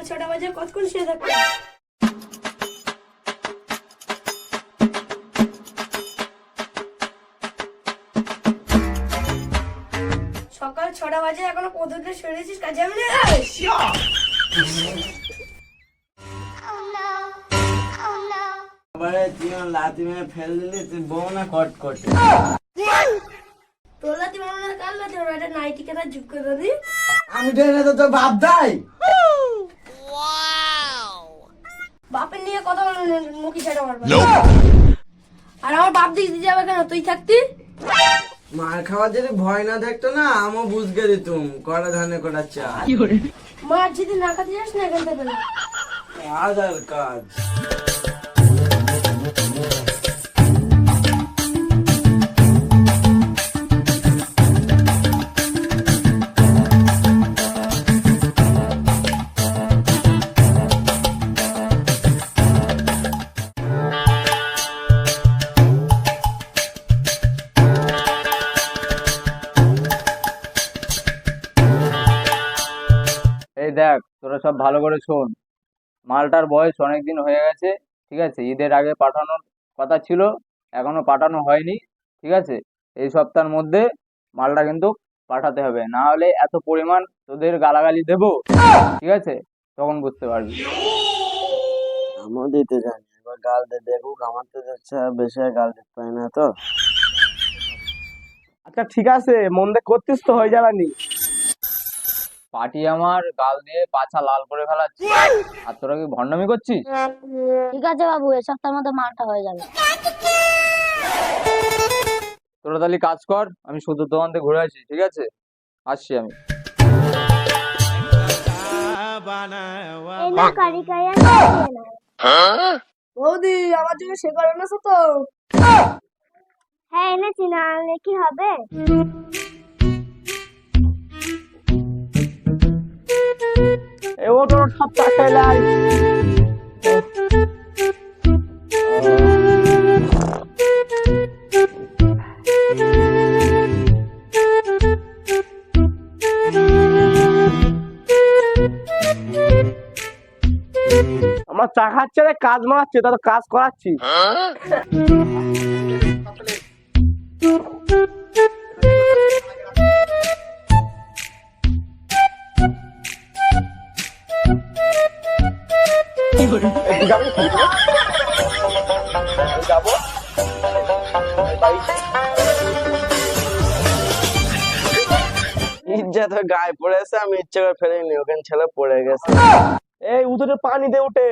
6টা বাজে কতক্ষণ শুয়ে থাকবে? সকাল 6টা বাজে এখনো পদ্ধতি শুয়েছিস, কাজে আমি না। লাথি মেরে ফেল দিলি তুই বউ না কট করতে। তোর লাতি মারো না, কাল লাতি মারো, একটা নাইটি কেনা যুগ করে দি। আমি ট্রেনে তো তোর বাপ দাই। বাপের নিয়ে কথা বলে মুখি ছেড়ে মারবে। আর আমার বাপ দিতে যাবে কেন, তুই থাকতি? মার খাওয়ার যদি ভয় না থাকতো না আমও বুঝকে দিতুম কড়া ধানে কড়া চা। মার যদি না খাতে যাস না এখান থেকে। কাজ আর কাজ। এই দেখ, তোরা সব ভালো করে শোন। মালটার বয়স অনেক দিন হয়ে গেছে, ঠিক আছে? ঈদের আগে পাঠানোর কথা ছিল, এখনো পাঠানো হয়নি, ঠিক আছে? এই সপ্তাহের মধ্যে মালটা কিন্তু পাঠাতে হবে, না হলে এত পরিমাণ তোদের গালাগালি দেবো, ঠিক আছে? তখন বুঝতে পারবি। আমিও দিতে জানি, এবার গাল দিয়ে দেখুক। আমার তো যাচ্ছে বেশি আর গাল দিতে পারি না তো। আচ্ছা ঠিক আছে, মন দিয়ে করতিস তো হয়ে যাবে নি। পার্টি আমার গাল দিয়ে পাছা লাল করে ফেলাচ্ছি, আর তোরা কি ভণ্ডামি করছিস? ঠিক আছে বাবু, এ সপ্তাহের মধ্যে মালটা হয়ে যাবে। তোরা তাহলে কাজ কর, আমি শুধু দোকান থেকে ঘুরে আসি, ঠিক আছে? আসছি আমি। এই না কারি কারি আর খাইয়ে নাও। বৌদি আমার জন্য সে করে না তো। হ্যাঁ এনেছি, না আনলে কি হবে? এ ও তোর সব টাকা লাই। আমার চা খাচ্ছে রে, কাজ মারাচ্ছে, তা তো কাজ করাচ্ছি। যাবো ইজ্জত গায়ে পড়েছে, আমি ইচ্ছে করে ফেলিনি, ওখানে ছেলে পড়ে গেছে। এই উদরে পানি দে উঠে।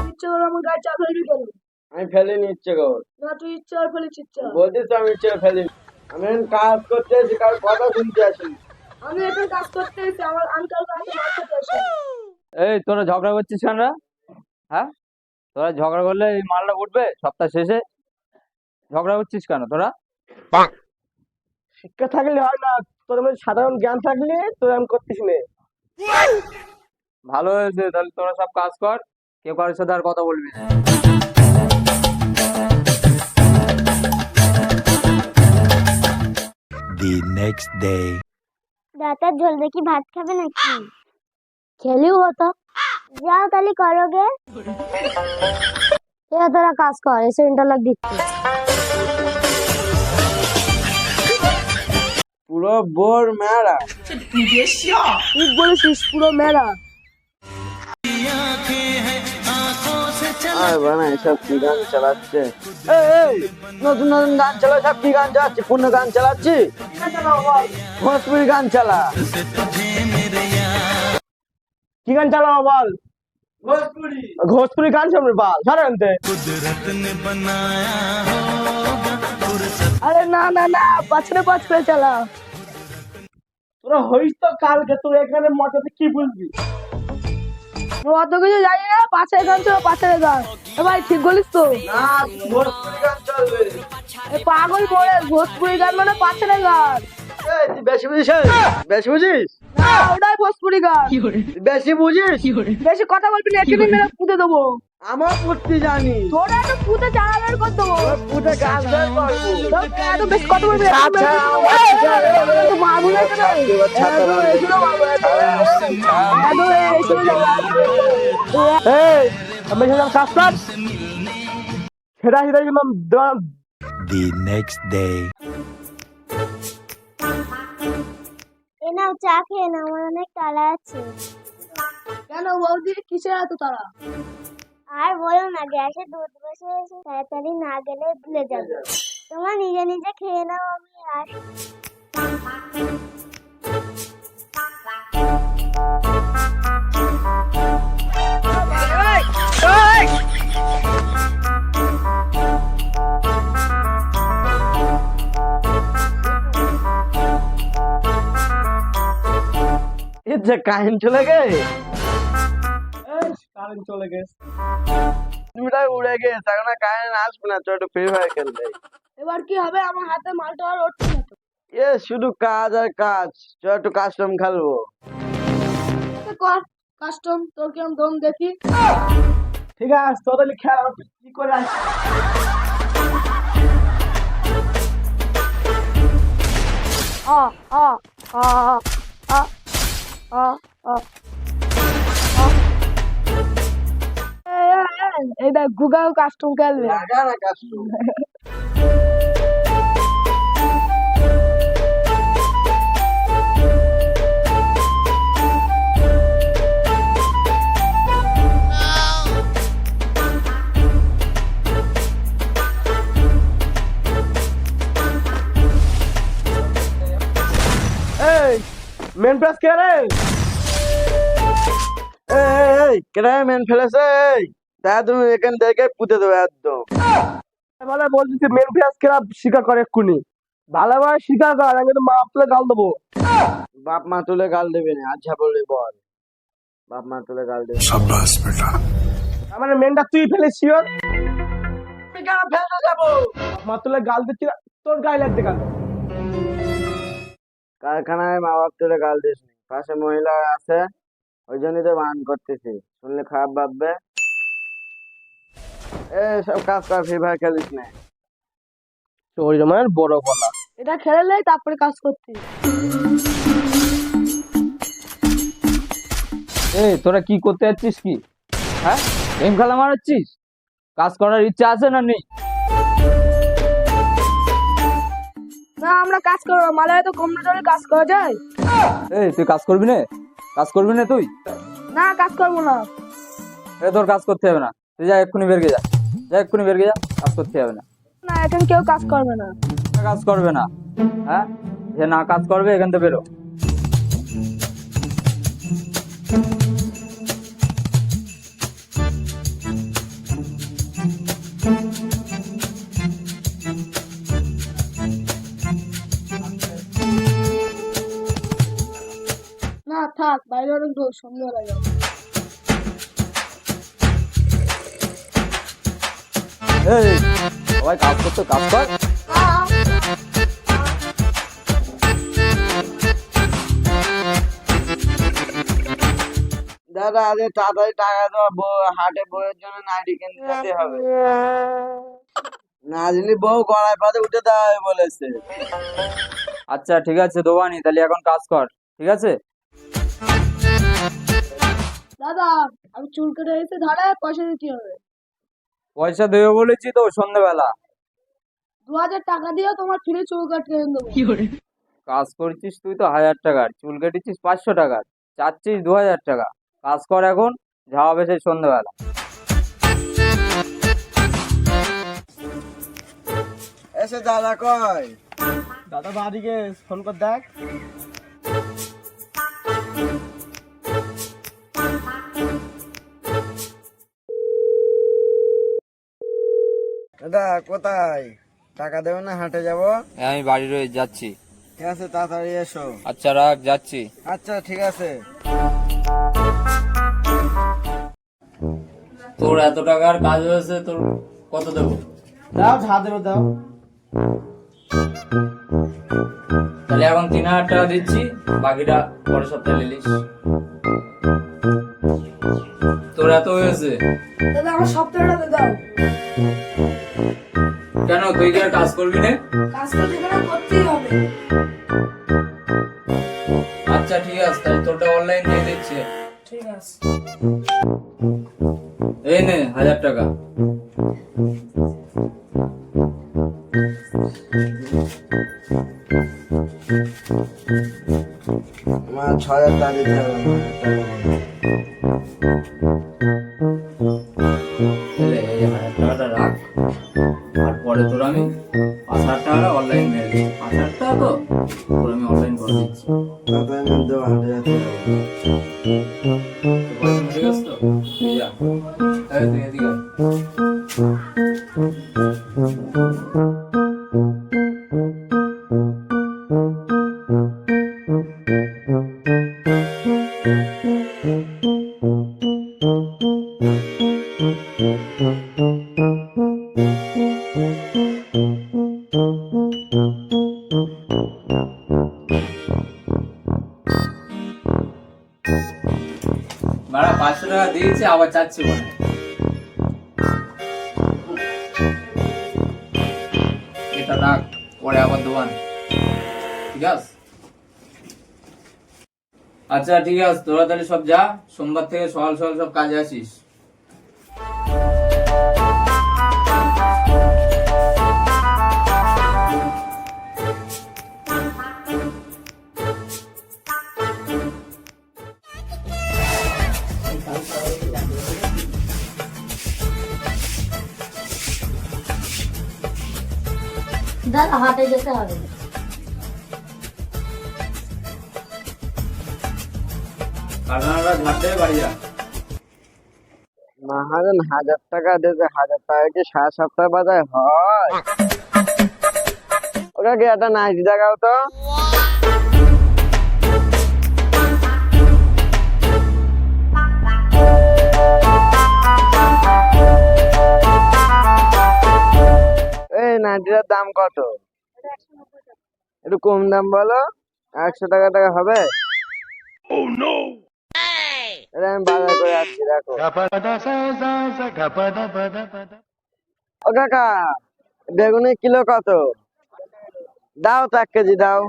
ইচ্ছে করে আমার গায়ে চা ফেলবি কেন? আমি ফেলিনি ইচ্ছে কর। না তুই ইচ্ছে আর ফেলিস ইচ্ছা। বলছিস তো আমি ইচ্ছে করে ফেলিনি। আমি এখন কাজ করতে এসেছি, কারোর কথা শুনতে আসি। আমি এখন কাজ করতে এসেছি, আমি কাল রাতে মাছ খেতে আসি। এই তোরা ঝগড়া করছিস কেন রা? হ্যাঁ, তোরা ঝগড়া করলে এই মালটা উঠবে সপ্তাহ শেষে? ঝগড়া করছিস কেন তোরা? শিক্ষা থাকলে হয় না, তোর মধ্যে সাধারণ জ্ঞান থাকলে তোর আমি করতিস নে। ভালো হয়েছে, তাহলে তোরা সব কাজ কর, কেউ কারোর সাথে আর কথা বলবি না। The next day. রাতের ঝোল দেখি ভাত খাবে নাকি? খেলেও হতো। যাও তাহলে করোগে। তোরা কাজ কর, এসে ইন্টারলক দিচ্ছি। পুরো বোর মেরা। ঠিক বলেছিস, পুরো মেলা। আর বানা এসব কি গান চালাচ্ছে? এই নতুন নতুন গান চালা, সব কি গান চালাচ্ছি? পূর্ণ গান চালাচ্ছি, ভোজপুরি গান চালা। কি গান চালাবো বল? ভোজপুরি গান শুনবে বল, সাধারণতে। আরে না না না, পাছড়ে পাছড়ে চালা। তোরা হইস তো কালকে, তোর এখানে মঠাতে কি বুঝবি? অত কিছু জানি না, পাছড়ে গান ছিল, পাছড়ে গান। ভাই ঠিক বলিস তো? না ভোজপুরি গান চলবে। পাগল বলে ভোজপুরি গান মানে পাছড়ে গান। তুই বেশি বুঝিস, বেশি বুঝিস। হ্যাঁ, ওটাই ভোজপুরি গান। বেশি বুঝিস? বেশি কথা বলবি না, এখানে মেরে পুঁতে দেবো। আমার পুঁততে জানি। তোরা তো পুঁতে চালা বের করে দেবো। পুঁতে গাছ বের করবো। এত বেশি কথা বলবি না, আচ্ছা, তো মারবো না এখানে। এই, আমি সেটা কাজ কর। সেটা সেটা কিন্তু The next day. এ নাও চা খেয়ে নাও, আমার অনেক তাড়া আছে। কেন বৌদি, কিসের এত তারা? আর বলো না, গ্যাসে দুধ বসে এসে তাড়াতাড়ি না গেলে ভুলে যাবে। তোমার নিজে নিজে খেয়ে নাও, আমি আর এর যে কারেন্ট চলে গেছে। কারেন্ট চলে গেছে। তুমিটাই উড়ে গেছে, এখন আর কারেন্ট আসবে না। চল একটু ফ্রি ফায়ার খেলতে। এবার কি হবে? আমার হাতে মালটা আর উঠছে না তো। এ শুধু কাজ আর কাজ। চল একটু কাস্টম খেলবো। তো কর কাস্টম, তোর কিরম দম দেখি। ঠিক আছে, তো তাহলে খেল। কি করে আসছি? আ আ আ আ আ আ এই দেখ, গুগল কাস্টম খেলবে। লাগা না কাস্টম। এই মেন প্রেস কে রে? এই কেডা মেন ফেলেছে? এই তা তুমি এখান থেকে পুঁতে দেবো একদম। বলে বলছিস মেন প্রেস কেরা স্বীকার করে এক্ষুনি। ভালোভাবে স্বীকার কর, আমি তো মা তুলে গাল দেবো। বাপ মা তুলে গাল দেবে না। আচ্ছা বলে বল, বাপ মা তুলে গাল দেবে। Shabash, beta. আমার মেনটা তুই ফেলেছিস। আমি কেন ফেলতে যাবো? মা তুলে গাল দিচ্ছি, তোর গায়ে লাগতে গাল। কারখানায় মা বাপ তুলে গাল দিস নি, পাশে মহিলা আছে, ওই জন্যই তো বান করতেছি। শুনলে খারাপ ভাববে। সব কাজ কর, ফ্রি ফায়ার খেলিস না। ওই জন্য বড় বলা। এটা খেলে তারপরে কাজ করতে। এই তোরা কি করতে যাচ্ছিস কি? হ্যাঁ, গেম খেলা মারাচ্ছিস? কাজ করার ইচ্ছা আছে না নেই? না, আমরা কাজ করবো। মালয় তো কম্পিউটারে কাজ করা যায়। এই তুই কাজ করবি না? কাজ করবি না তুই? না, কাজ করবো না। তোর কাজ করতে হবে না, তুই যা এক্ষুনি বেরগে যা। যা এক্ষুনি বেরগে যা, কাজ করতে হবে না। না, এখন কেউ কাজ করবে না। কাজ করবে না? হ্যাঁ, যে না কাজ করবে এখান থেকে বেরো। না থাক, বাইরে অনেক সন্ধ্যা লাগে। এই সবাই কাজ করতে, কাজ কর। দাদা আজ তাড়াতাড়ি টাকা দেওয়া, হাটে বউয়ের জন্য নাইটি কিনতে যেতে হবে। নাজলি বউ গড়ায় পাতে উঠে দেওয়া হবে বলেছে। আচ্ছা ঠিক আছে দোবানি, তাহলে এখন কাজ কর, ঠিক আছে? দাদা, আমি চুল কেটে এসে ধারে পয়সা দিতে হবে। পয়সা দেবে বলেছি তো সন্ধ্যেবেলা। 2000 টাকা দিয়ে তোমার ফ্রি চুল কাটিয়ে দেবো। কাজ করছিস তুই তো 1000 টাকার, চুল কেটেছিস 500 টাকার, চাচ্ছিস 2000 টাকা। কাজ কর এখন, যা হবে সেই সন্ধ্যেবেলা। এসে দাদা কয়? দাদা বাড়িকে ফোন কর দেখ। দাদা কোথায়? টাকা দেবে না? হাটে যাবো। আমি বাড়ি রয়ে যাচ্ছি। ঠিক আছে, তাড়াতাড়ি এসো। আচ্ছা রাখ, যাচ্ছি। আচ্ছা ঠিক আছে। তোর এত টাকার কাজ হয়েছে, তোর কত দেবো? দাও, যা দেবে দাও। তাহলে এখন 3,000 টাকা দিচ্ছি, বাকিটা পরের সপ্তাহে নিলিস। তোর এত হয়েছে তাহলে আমার সপ্তাহটাতে দাও। কেন, তুই কি আর কাজ করবি না? কাজ তো যেখানে করতেই হবে। আচ্ছা ঠিক আছে, তাহলে তোরটা অনলাইন দিয়ে দিচ্ছি। ঠিক আছে। এই নে 1,000 টাকা। আমার 6,000 টাকা দিতে হবে, আমার টাকা বলো। তাহলে এই 1,000 টাকাটা রাখ, আর পরে তোর আমি 5,000 টাকা অনলাইন মেরে দিচ্ছি। 5,000 টাকা তো তোর আমি অনলাইন করে দিচ্ছি। তাতে আমি দেবো 8,000 টাকা। তো পয়সা মিলে গেছে তো? এই যা। এই তুই এদিকে আয়। বাড়া 500 টাকা দিয়েছে, আবার চাচ্ছে বলে। এটা রাখ, পরে আবার দোকান। ঠিক আছে? আচ্ছা ঠিক আছে, তোরা তাহলে সব যা, সোমবার থেকে সকাল সকাল সব কাজে আসিস। দাদা হাটে যেতে হবে। কারখানাটা ঝাড় দেবে, বাড়ি যা। মহাজন 1,000 টাকা দিতে, 1,000 টাকা কি 7.5 বাজায় হয়? ওটা কি একটা নাইটি দেখাও তো। এই নাইটিটার দাম কত? একটু কম দাম বলো। 100 টাকা হবে? এটা আমি বাজার করে আসছি, দেখো। ও কাকা, বেগুনের কিলো কত? দাও তো 1 কেজি দাও।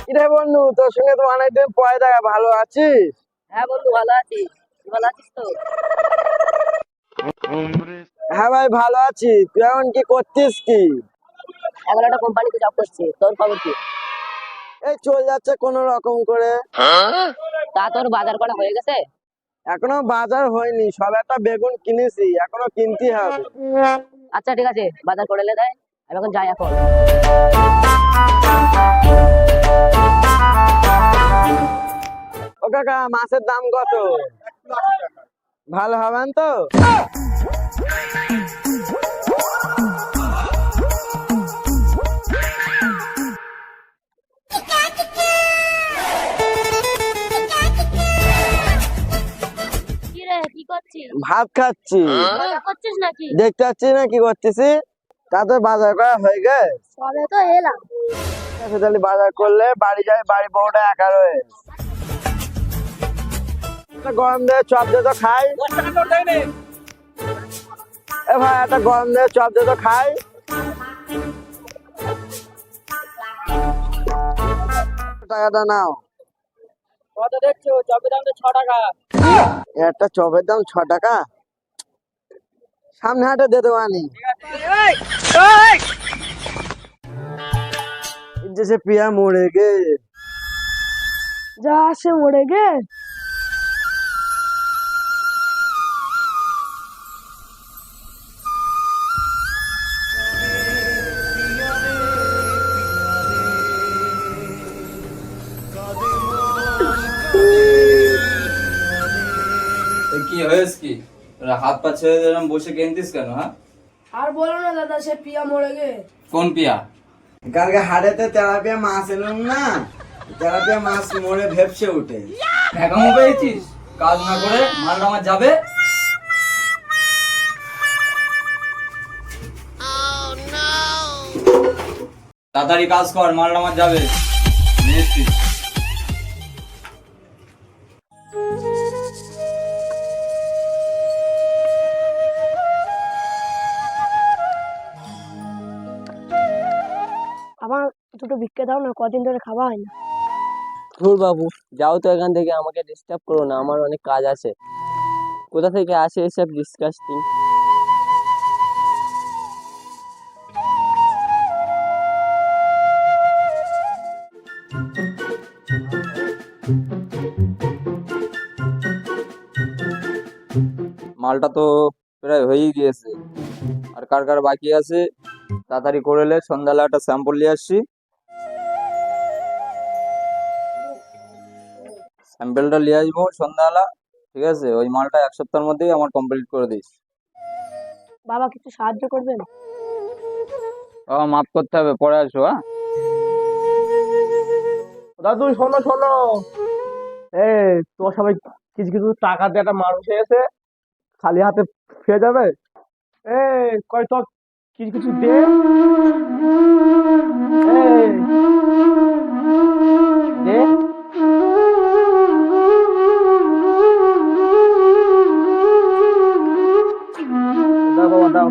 কিরে বন্ধু, তোর সঙ্গে তো অনেকদিন পরে দেখা, ভালো আছিস? হ্যাঁ বন্ধু, ভালো আছি। তুই ভালো আছিস তো? হ্যাঁ ভাই, ভালো আছি। তুই এখন কি করছিস কি? এখন একটা কোম্পানিতে জব করছি। তোর খবর কি? এই চল যাচ্ছে কোন রকম করে। তা তোর বাজার করা হয়ে গেছে? এখনো বাজার হয়নি, সব একটা বেগুন কিনেছি, এখনো কিনতে হবে। আচ্ছা ঠিক আছে, বাজার করে এলে দেয়। আমি এখন যাই এখন। ও কাকা, মাছের দাম কত? ভালো হবেন তো? কি রে, কি করছিস? ভাত খাচ্ছি। মজা করছিস নাকি? দেখতে পাচ্ছি না কি করতেছি। তাতে বাজার করা হয়ে গেছে। সবে তো এলাম। ঠিক আছে, তাহলে বাজার করলে বাড়ি যাই, বাড়ি বউটা একা রয়েছে। একটা গরম দিয়ে চপ দিয়ে তো খাই। এ ভাই, একটা গরম দিয়ে চপ দিয়ে তো খাই। টাকাটা নাও। কত দেখছো? চপের দাম তো 6 টাকা। একটা চপের দাম 6 টাকা? সামনে হাটে দিয়ে দেবো আনি। जैसे पिया मोड़ेगे। যা সে মরে গে। কি হয়েছে কি? তোরা হাত পা ছেড়ে দিলাম, বসে কেনতিস কেন? হ্যাঁ, আর বলো না দাদা, সে পিয়া মরে গে। কোন পিয়া? কালকে হাড়েতে তেলাপিয়া মাছ এলুম না, তেলাপিয়া মাছ মরে ভেপসে উঠে। এখনো পেয়েছিস? কাজ না করে মালটা আমার যাবে। তাড়াতাড়ি কাজ কর, মালটা আমার যাবে। নিয়ে এসছিস। আমার দুটো ভিক্ষে দাও না, কদিন ধরে খাওয়া হয় না। ধুর বাবু, যাও তো এখান থেকে, আমাকে ডিস্টার্ব করো না, আমার অনেক কাজ আছে। কোথা থেকে আসে এসব ডিসকাস্টিং? মালটা তো প্রায় হয়েই গিয়েছে, আর কার কার বাকি আছে তাড়াতাড়ি করে লে। সন্ধ্যাবেলা একটা স্যাম্পল নিয়ে আসছি, স্যাম্পলটা নিয়ে আসবো সন্ধ্যাবেলা। ঠিক আছে, ওই মালটা 1 সপ্তাহের মধ্যেই আমার কমপ্লিট করে দিস। বাবা কিছু সাহায্য করবেন? বাবা মাফ করতে হবে, পরে আসো। হ্যাঁ, দাদু শোনো শোনো, তোর সবাই কিছু কিছু টাকা দিয়ে একটা মানুষ এসে খালি হাতে ফিরে যাবে। কয় তোর কিছু কিছু দে। এই, দে। দাও বাবা দাও।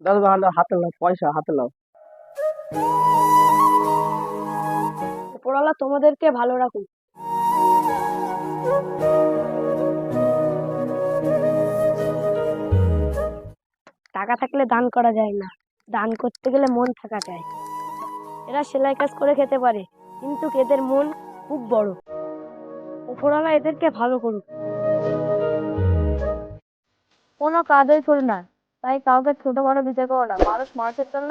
দাদু হাতে নাও, পয়সা হাতে নাও। উপরওয়ালা তোমাদেরকে ভালো রাখুন। টাকা থাকলে দান করা যায় না, দান করতে গেলে মন থাকা চাই। এরা সেলাই কাজ করে খেতে পারে, কিন্তু এদের মন খুব বড়। উপরওয়ালা এদেরকে ভালো করুক। কোনো কাজই চলে না, তাই কাউকে ছোট বড় বিচার করো না। মানুষ মানুষের জন্য।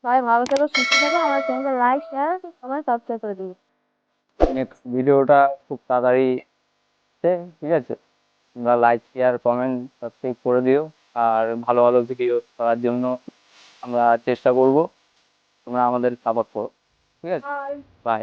সবাই ভালো থেকো, সুস্থ থেকো। আমার চ্যানেলটা লাইক শেয়ার আমার সাবস্ক্রাইব করে দিন। নেক্সট ভিডিওটা খুব তাড়াতাড়ি আসছে, ঠিক আছে? তোমরা লাইক শেয়ার কমেন্ট সাবস্ক্রাইব করে দিও, আর ভালো ভালো ভিডিও করার জন্য আমরা চেষ্টা করব। তোমরা আমাদের সাপোর্ট করো, ঠিক আছে? বাই।